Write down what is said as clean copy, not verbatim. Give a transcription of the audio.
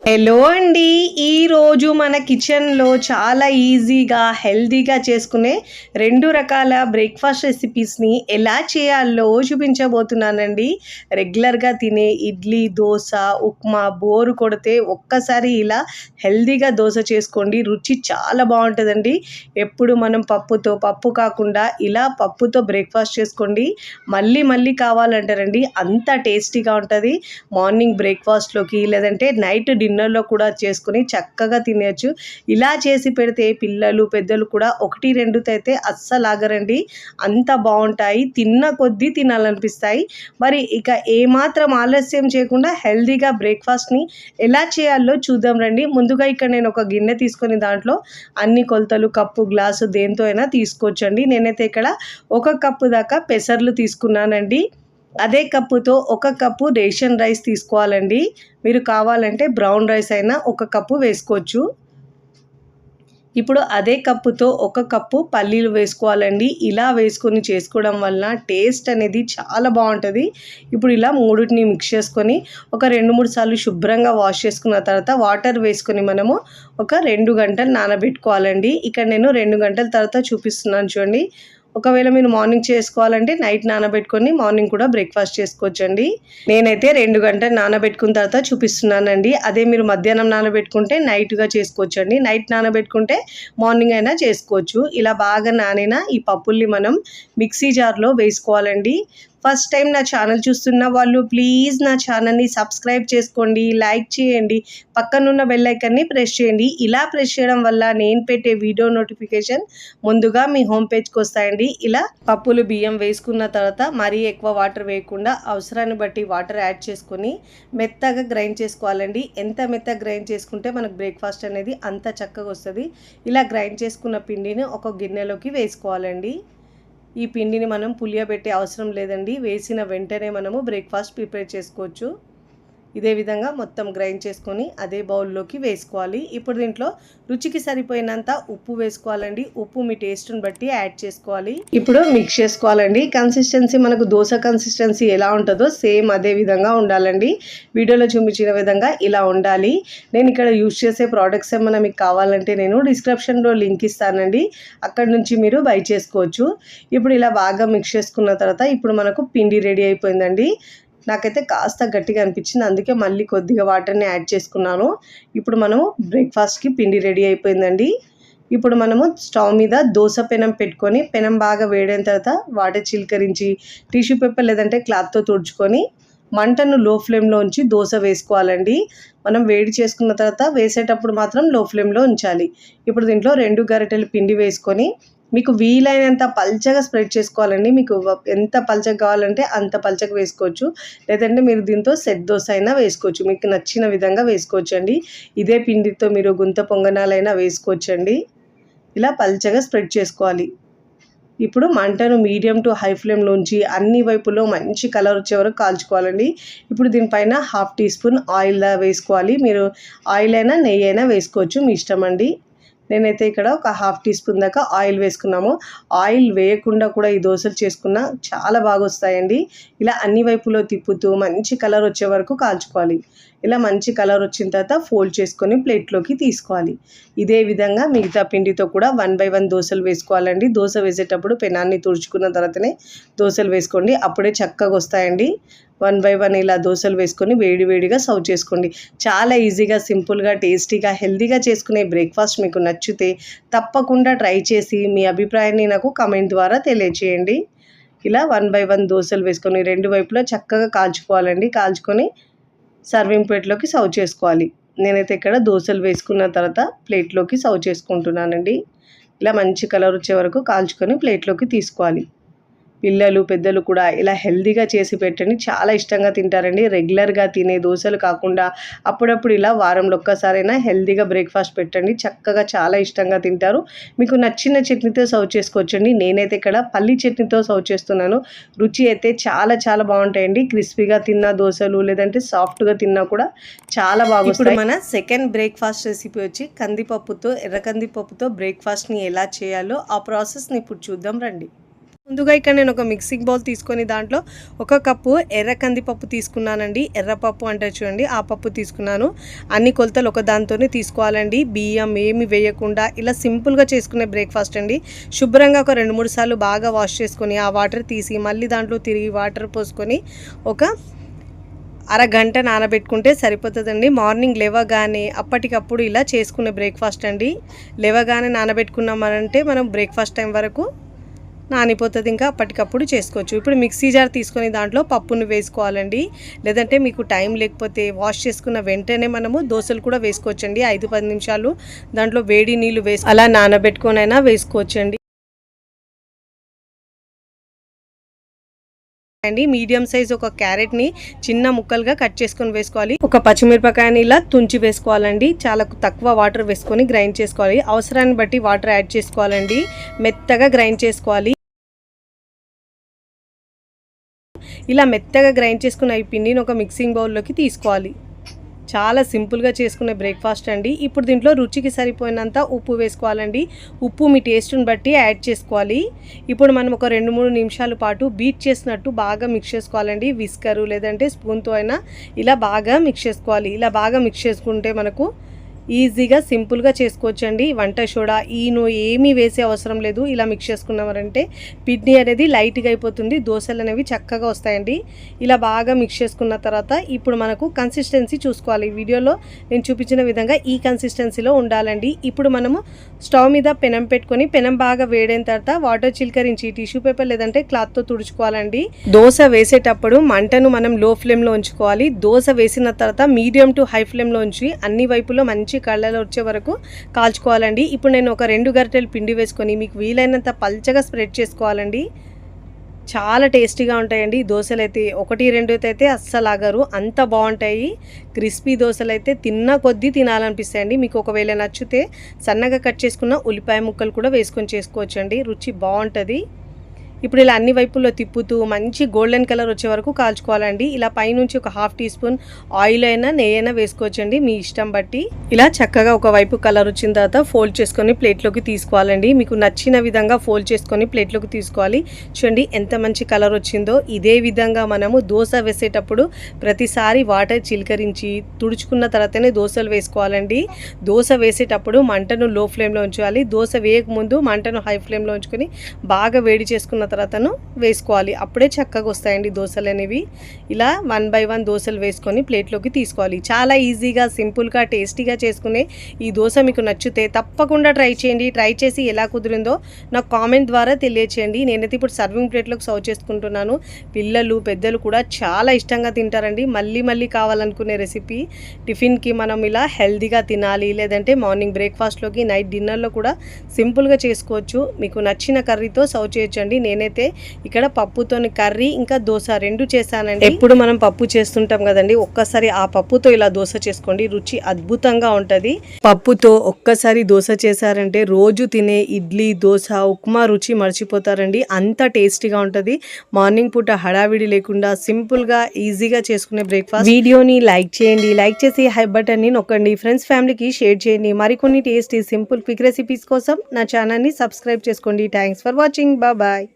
Hello అండి. ఈరోజు మన కిచెన్లో చాలా ఈజీగా హెల్తీగా చేసుకునే 2 రకాల బ్రేక్ఫాస్ట్ రెసిపీస్ని ఎలా చేయాలో చూపించబోతున్నానండి. రెగ్యులర్గా తినే ఇడ్లీ, దోశ, ఉప్మా బోరు కొడితే ఒక్కసారి ఇలా హెల్తీగా దోశ చేసుకోండి. రుచి చాలా బాగుంటుందండి. ఎప్పుడు మనం పప్పు కాకుండా ఇలా పప్పుతో బ్రేక్ఫాస్ట్ చేసుకోండి. మళ్ళీ మళ్ళీ కావాలంటారండి. అంత టేస్టీగా ఉంటుంది. మార్నింగ్ బ్రేక్ఫాస్ట్లోకి లేదంటే నైట్ డిన్నర్లో కూడా చేసుకుని చక్కగా తినేయచ్చు. ఇలా చేసి పెడితే పిల్లలు పెద్దలు కూడా 1-2 అయితే అస్సలు ఆగరండి. అంత బాగుంటాయి. తిన్న కొద్దీ తినాలనిపిస్తాయి. మరి ఇక ఏమాత్రం ఆలస్యం చేయకుండా హెల్తీగా బ్రేక్ఫాస్ట్ని ఎలా చేయాలో చూద్దాం రండి. ముందుగా ఇక్కడ నేను ఒక గిన్నె తీసుకొని దాంట్లో అన్ని కొలతలు కప్పు గ్లాసు దేంతో అయినా తీసుకోవచ్చండి. నేనైతే ఇక్కడ 1 కప్పు దాకా పెసర్లు తీసుకున్నానండి. అదే కప్పుతో 1 కప్పు రేషన్ రైస్ తీసుకోవాలండి. మీరు కావాలంటే బ్రౌన్ రైస్ అయినా 1 కప్పు వేసుకోవచ్చు. ఇప్పుడు అదే కప్పుతో 1 కప్పు పల్లీలు వేసుకోవాలండి. ఇలా వేసుకొని చేసుకోవడం వలన టేస్ట్ అనేది చాలా బాగుంటుంది. ఇప్పుడు ఇలా మూడింటిని మిక్స్ చేసుకొని ఒక 2-3 సార్లు శుభ్రంగా వాష్ చేసుకున్న తర్వాత వాటర్ వేసుకొని మనము ఒక 2 గంటలు నానబెట్టుకోవాలండి. ఇక్కడ నేను 2 గంటల తర్వాత చూపిస్తున్నాను చూడండి. ఒకవేళ మీరు మార్నింగ్ చేసుకోవాలంటే నైట్ నానబెట్టుకొని మార్నింగ్ కూడా బ్రేక్ఫాస్ట్ చేసుకోవచ్చండి. నేనైతే 2 గంటలు నానబెట్టుకున్న తర్వాత చూపిస్తున్నానండి. అదే మీరు మధ్యాహ్నం నానబెట్టుకుంటే నైట్గా చేసుకోవచ్చండి. నైట్ నానబెట్టుకుంటే మార్నింగ్ అయినా చేసుకోవచ్చు. ఇలా బాగా నానిన ఈ పప్పుల్ని మనం మిక్సీ జార్లో వేసుకోవాలండి. ఫస్ట్ టైం నా ఛానల్ చూస్తున్న వాళ్ళు ప్లీజ్ నా ఛానల్ని సబ్స్క్రైబ్ చేసుకోండి, లైక్ చేయండి, పక్కనున్న బెల్ ఐకాన్ని ప్రెస్ చేయండి. ఇలా ప్రెస్ చేయడం వల్ల నేను పెట్టే వీడియో నోటిఫికేషన్ ముందుగా మీ హోమ్ పేజ్కి వస్తాయండి. ఇలా పప్పులు బియ్యం వేసుకున్న తర్వాత మరీ ఎక్కువ వాటర్ వేయకుండా అవసరాన్ని బట్టి వాటర్ యాడ్ చేసుకొని మెత్తగా గ్రైండ్ చేసుకోవాలండి. ఎంత మెత్తగా గ్రైండ్ చేసుకుంటే మనకు బ్రేక్ఫాస్ట్ అనేది అంత చక్కగా వస్తుంది. ఇలా గ్రైండ్ చేసుకున్న పిండిని ఒక గిన్నెలోకి వేసుకోవాలండి. ఈ పిండిని మనం పులియబెట్టే అవసరం లేదండి. వేసిన వెంటనే మనము బ్రేక్ఫాస్ట్ ప్రిపేర్ చేసుకోవచ్చు. ఇదే విధంగా మొత్తం గ్రైండ్ చేసుకొని అదే బౌల్లోకి వేసుకోవాలి. ఇప్పుడు దీంట్లో రుచికి సరిపోయినంత ఉప్పు వేసుకోవాలండి. ఉప్పు మీ టేస్ట్ని బట్టి యాడ్ చేసుకోవాలి. ఇప్పుడు మిక్స్ చేసుకోవాలండి. కన్సిస్టెన్సీ మనకు దోశ కన్సిస్టెన్సీ ఎలా ఉంటుందో సేమ్ అదే విధంగా ఉండాలండి. వీడియోలో చూపించిన విధంగా ఇలా ఉండాలి. నేను ఇక్కడ యూజ్ చేసే ప్రోడక్ట్స్ ఏమైనా మీకు కావాలంటే నేను డిస్క్రిప్షన్లో లింక్ ఇస్తానండి. అక్కడ నుంచి మీరు బై చేసుకోవచ్చు. ఇప్పుడు ఇలా బాగా మిక్స్ చేసుకున్న తర్వాత ఇప్పుడు మనకు పిండి రెడీ అయిపోయిందండి. నాకైతే కాస్త గట్టిగా అనిపించింది, అందుకే మళ్ళీ కొద్దిగా వాటర్ని యాడ్ చేసుకున్నాను. ఇప్పుడు మనము బ్రేక్ఫాస్ట్కి పిండి రెడీ అయిపోయిందండి. ఇప్పుడు మనము స్టవ్ మీద దోశ పెనం పెట్టుకొని పెనం బాగా వేడైన తర్వాత వాటర్ చిలకరించి టిష్యూ పేపర్ లేదంటే క్లాత్తో తుడుచుకొని మంటను లో ఫ్లేమ్లో ఉంచి దోశ వేసుకోవాలండి. మనం వేడి చేసుకున్న తర్వాత వేసేటప్పుడు మాత్రం లో ఫ్లేమ్లో ఉంచాలి. ఇప్పుడు దీంట్లో 2 గరిటెలు పిండి వేసుకొని మీకు వీలైనంత పల్చగా స్ప్రెడ్ చేసుకోవాలండి. మీకు ఎంత పల్చగా కావాలంటే అంత పల్చగా వేసుకోవచ్చు. లేదంటే మీరు దీంతో సెట్ దోశ అయినా వేసుకోవచ్చు. మీకు నచ్చిన విధంగా వేసుకోవచ్చండి. ఇదే పిండితో మీరు గుంత పొంగనాలైనా వేసుకోవచ్చండి. ఇలా పల్చగా స్ప్రెడ్ చేసుకోవాలి. ఇప్పుడు మంటను మీడియం టు హై ఫ్లేమ్లో ఉంచి అన్ని వైపులో మంచి కలర్ వచ్చే వరకు కాల్చుకోవాలండి. ఇప్పుడు దీనిపైన 1/2 టీ స్పూన్ ఆయిల్ వేసుకోవాలి. మీరు ఆయిల్ అయినా నెయ్యి అయినా వేసుకోవచ్చు, మీ ఇష్టం అండి. నేనైతే ఇక్కడ ఒక 1/2 టీ స్పూన్ దాకా ఆయిల్ వేసుకున్నాము. ఆయిల్ వేయకుండా కూడా ఈ దోశలు చేసుకున్న చాలా బాగా వస్తాయండి. ఇలా అన్ని వైపులో తిప్పుతూ మంచి కలర్ వచ్చే వరకు కాల్చుకోవాలి. ఇలా మంచి కలర్ వచ్చిన తర్వాత ఫోల్డ్ చేసుకొని ప్లేట్లోకి తీసుకోవాలి. ఇదే విధంగా మిగతా పిండితో కూడా 1 by 1 దోశలు వేసుకోవాలండి. దోశ వేసేటప్పుడు పెనాన్ని తుడుచుకున్న తర్వాతనే దోశలు వేసుకోండి, అప్పుడే చక్కగా వస్తాయండి. 1 by 1 ఇలా దోశలు వేసుకొని వేడివేడిగా సర్వ్ చేసుకోండి. చాలా ఈజీగా, సింపుల్గా, టేస్టీగా, హెల్తీగా చేసుకునే బ్రేక్ఫాస్ట్ మీకు నచ్చితే తప్పకుండా ట్రై చేసి మీ అభిప్రాయాన్ని నాకు కామెంట్ ద్వారా తెలియచేయండి. ఇలా 1 by 1 దోశలు వేసుకొని 2 వైపులా చక్కగా కాల్చుకోవాలండి. కాల్చుకొని సర్వింగ్ ప్లేట్లోకి సర్వ్ చేసుకోవాలి. నేనైతే ఇక్కడ దోశలు వేసుకున్న తర్వాత ప్లేట్లోకి సర్వ్ చేసుకుంటున్నానండి. ఇలా మంచి కలర్ వచ్చే వరకు కాల్చుకొని ప్లేట్లోకి తీసుకోవాలి. పిల్లలు పెద్దలు కూడా ఇలా హెల్తీగా చేసి పెట్టండి, చాలా ఇష్టంగా తింటారండి. రెగ్యులర్గా తినే దోశలు కాకుండా అప్పుడప్పుడు ఇలా వారంలో ఒక్కసారైనా హెల్తీగా బ్రేక్ఫాస్ట్ పెట్టండి, చక్కగా చాలా ఇష్టంగా తింటారు. మీకు నచ్చిన చట్నీతో సర్వ్ చేసుకోవచ్చండి. నేనైతే ఇక్కడ పల్లి చట్నీతో సర్వ్ చేస్తున్నాను. రుచి అయితే చాలా చాలా బాగుంటాయండి. క్రిస్పీగా తిన్న దోశలు లేదంటే సాఫ్ట్గా తిన్నా కూడా చాలా బాగుంటాయి. ఇప్పుడు మన సెకండ్ బ్రేక్ఫాస్ట్ రెసిపీ వచ్చి కందిపప్పుతో, ఎర్ర కందిపప్పుతో బ్రేక్ఫాస్ట్ని ఎలా చేయాలో ఆ ప్రాసెస్ని ఇప్పుడు చూద్దాం రండి. ముందుగా ఇక్కడ నేను ఒక మిక్సింగ్ బౌల్ తీసుకొని దాంట్లో 1 కప్పు ఎర్ర కందిపప్పు తీసుకున్నానండి. ఎర్రపప్పు అంటే చూడండి ఆ పప్పు తీసుకున్నాను. అన్ని కొలతలు ఒక దాంతోనే తీసుకోవాలండి. బియ్యం ఏమి వేయకుండా ఇలా సింపుల్గా చేసుకునే బ్రేక్ఫాస్ట్ అండి. శుభ్రంగా ఒక 2-3 సార్లు బాగా వాష్ చేసుకొని ఆ వాటర్ తీసి మళ్ళీ దాంట్లో తిరిగి వాటర్ పోసుకొని ఒక అరగంట నానబెట్టుకుంటే సరిపోతుందండి. మార్నింగ్ లేవగానే అప్పటికప్పుడు ఇలా చేసుకునే బ్రేక్ఫాస్ట్ అండి. లేవగానే నానబెట్టుకున్నామనంటే మనం బ్రేక్ఫాస్ట్ టైం వరకు నానిపోతుంది, ఇంకా అప్పటికప్పుడు చేసుకోవచ్చు. ఇప్పుడు మిక్సీ జార్ తీసుకొని దాంట్లో పప్పును వేసుకోవాలండి. లేదంటే మీకు టైం లేకపోతే వాష్ చేసుకున్న వెంటనే మనము దోశలు కూడా వేసుకోవచ్చండి. 5-10 నిమిషాలు దాంట్లో వేడి నీళ్ళు వేసి అలా నానబెట్టుకొని అయినా వేసుకోవచ్చండి. మీడియం సైజ్ ఒక క్యారెట్ని చిన్న ముక్కలుగా కట్ చేసుకొని వేసుకోవాలి. ఒక పచ్చిమిరపకాయని ఇలా తుంచి వేసుకోవాలండి. చాలా తక్కువ వాటర్ వేసుకొని గ్రైండ్ చేసుకోవాలి. అవసరాన్ని బట్టి వాటర్ యాడ్ చేసుకోవాలండి. మెత్తగా గ్రైండ్ చేసుకోవాలి. ఇలా మెత్తగా గ్రైండ్ చేసుకున్న ఈ పిండిని ఒక మిక్సింగ్ బౌల్లోకి తీసుకోవాలి. చాలా సింపుల్గా చేసుకునే బ్రేక్ఫాస్ట్ అండి. ఇప్పుడు దీంట్లో రుచికి సరిపోయినంత ఉప్పు వేసుకోవాలండి. ఉప్పు మీ టేస్ట్ని బట్టి యాడ్ చేసుకోవాలి. ఇప్పుడు మనం ఒక 2-3 నిమిషాల పాటు బీట్ చేసినట్టు బాగా మిక్స్ చేసుకోవాలండి. విస్కరు లేదంటే స్పూన్తో అయినా ఇలా బాగా మిక్స్ చేసుకోవాలి. ఇలా బాగా మిక్స్ చేసుకుంటే మనకు ఈజీగా సింపుల్గా చేసుకోవచ్చండి. వంట సోడా ఈనో ఏమీ వేసే అవసరం లేదు. ఇలా మిక్స్ చేసుకున్నామంటే పిండి అనేది లైట్గా అయిపోతుంది. దోశలు అనేవి చక్కగా వస్తాయండి. ఇలా బాగా మిక్స్ చేసుకున్న తర్వాత ఇప్పుడు మనకు కన్సిస్టెన్సీ చూసుకోవాలి. వీడియోలో నేను చూపించిన విధంగా ఈ కన్సిస్టెన్సీలో ఉండాలండి. ఇప్పుడు మనము స్టవ్ మీద పెనం పెట్టుకొని పెనం బాగా వేడైన తర్వాత వాటర్ చిలకరించి టిష్యూ పేపర్ లేదంటే క్లాత్తో తుడుచుకోవాలండి. దోశ వేసేటప్పుడు మంటను మనం లో ఫ్లేమ్లో ఉంచుకోవాలి. దోశ వేసిన తర్వాత మీడియం టు హై ఫ్లేమ్లో ఉంచి అన్ని వైపులో మంచి కళ్ళలో వచ్చే వరకు కాల్చుకోవాలండి. ఇప్పుడు నేను ఒక 2 గరిటెలు పిండి వేసుకొని మీకు వీలైనంత పల్చగా స్ప్రెడ్ చేసుకోవాలండి. చాలా టేస్టీగా ఉంటాయండి దోశలు అయితే. 1-2 అయితే అస్సలు ఆగరు, అంత బాగుంటాయి. క్రిస్పీ దోశలు అయితే తిన్న కొద్దీ తినాలనిపిస్తాయండి. మీకు ఒకవేళ నచ్చితే సన్నగా కట్ చేసుకున్న ఉల్లిపాయ ముక్కలు కూడా వేసుకొని చేసుకోవచ్చండి. రుచి బాగుంటుంది. ఇప్పుడు ఇలా అన్ని వైపుల్లో తిప్పుతూ మంచి గోల్డెన్ కలర్ వచ్చే వరకు కాల్చుకోవాలండి. ఇలా పైనుంచి ఒక 1/2 టీ స్పూన్ ఆయిల్ అయినా నెయ్యి అయినా వేసుకోవచ్చండి మీ ఇష్టం బట్టి. ఇలా చక్కగా ఒకవైపు కలర్ వచ్చిన తర్వాత ఫోల్డ్ చేసుకొని ప్లేట్లోకి తీసుకోవాలండి. మీకు నచ్చిన విధంగా ఫోల్డ్ చేసుకొని ప్లేట్లోకి తీసుకోవాలి. చూడండి ఎంత మంచి కలర్ వచ్చిందో. ఇదే విధంగా మనము దోశ వేసేటప్పుడు ప్రతిసారి వాటర్ చిలకరించి తుడుచుకున్న తర్వాతనే దోశలు వేసుకోవాలండి. దోశ వేసేటప్పుడు మంటను లో ఫ్లేమ్లో ఉంచాలి. దోశ వేయకముందు మంటను హై ఫ్లేమ్లో ఉంచుకొని బాగా వేడి చేసుకున్న తర్వాతను వేసుకోవాలి. అప్పుడే చక్కగా వస్తాయండి దోశలు అనేవి. ఇలా 1 by 1 దోశలు వేసుకొని ప్లేట్లోకి తీసుకోవాలి. చాలా ఈజీగా సింపుల్గా టేస్టీగా చేసుకునే ఈ దోశ మీకు నచ్చితే తప్పకుండా ట్రై చేయండి. ట్రై చేసి ఎలా కుదిరిందో నాకు కామెంట్ ద్వారా తెలియచేయండి. నేనైతే ఇప్పుడు సర్వింగ్ ప్లేట్లోకి సర్వ్ చేసుకుంటున్నాను. పిల్లలు పెద్దలు కూడా చాలా ఇష్టంగా తింటారండి. మళ్ళీ మళ్ళీ కావాలనుకునే రెసిపీ. టిఫిన్కి మనం ఇలా హెల్తీగా తినాలి లేదంటే మార్నింగ్ బ్రేక్ఫాస్ట్లోకి నైట్ డిన్నర్లో కూడా సింపుల్గా చేసుకోవచ్చు. మీకు నచ్చిన కర్రీతో సర్వ్ చేయొచ్చండి. నేనైతే ఇక్కడ పప్పుతోని కర్రీ ఇంకా దోశ 2 చేశానండి. ఎప్పుడు మనం పప్పు చేస్తుంటాం కదండి, ఒక్కసారి ఆ పప్పుతో ఇలా దోశ చేసుకోండి. రుచి అద్భుతంగా ఉంటుంది. పప్పుతో ఒక్కసారి దోశ చేశారంటే రోజు తినే ఇడ్లీ దోశ ఉప్మా రుచి మర్చిపోతారండి. అంత టేస్టీగా ఉంటుంది. మార్నింగ్ పూట హడావిడి లేకుండా సింపుల్గా ఈజీగా చేసుకునే బ్రేక్ఫాస్ట్. వీడియోని లైక్ చేయండి. లైక్ చేసి హై బటన్ని నొక్కండి. ఫ్రెండ్స్ ఫ్యామిలీకి షేర్ చేయండి. మరికొన్ని టేస్టీ సింపుల్ క్విక్ రెసిపీస్ కోసం నా ఛానల్ని సబ్స్క్రైబ్ చేసుకోండి. Thanks for watching. బాయ్.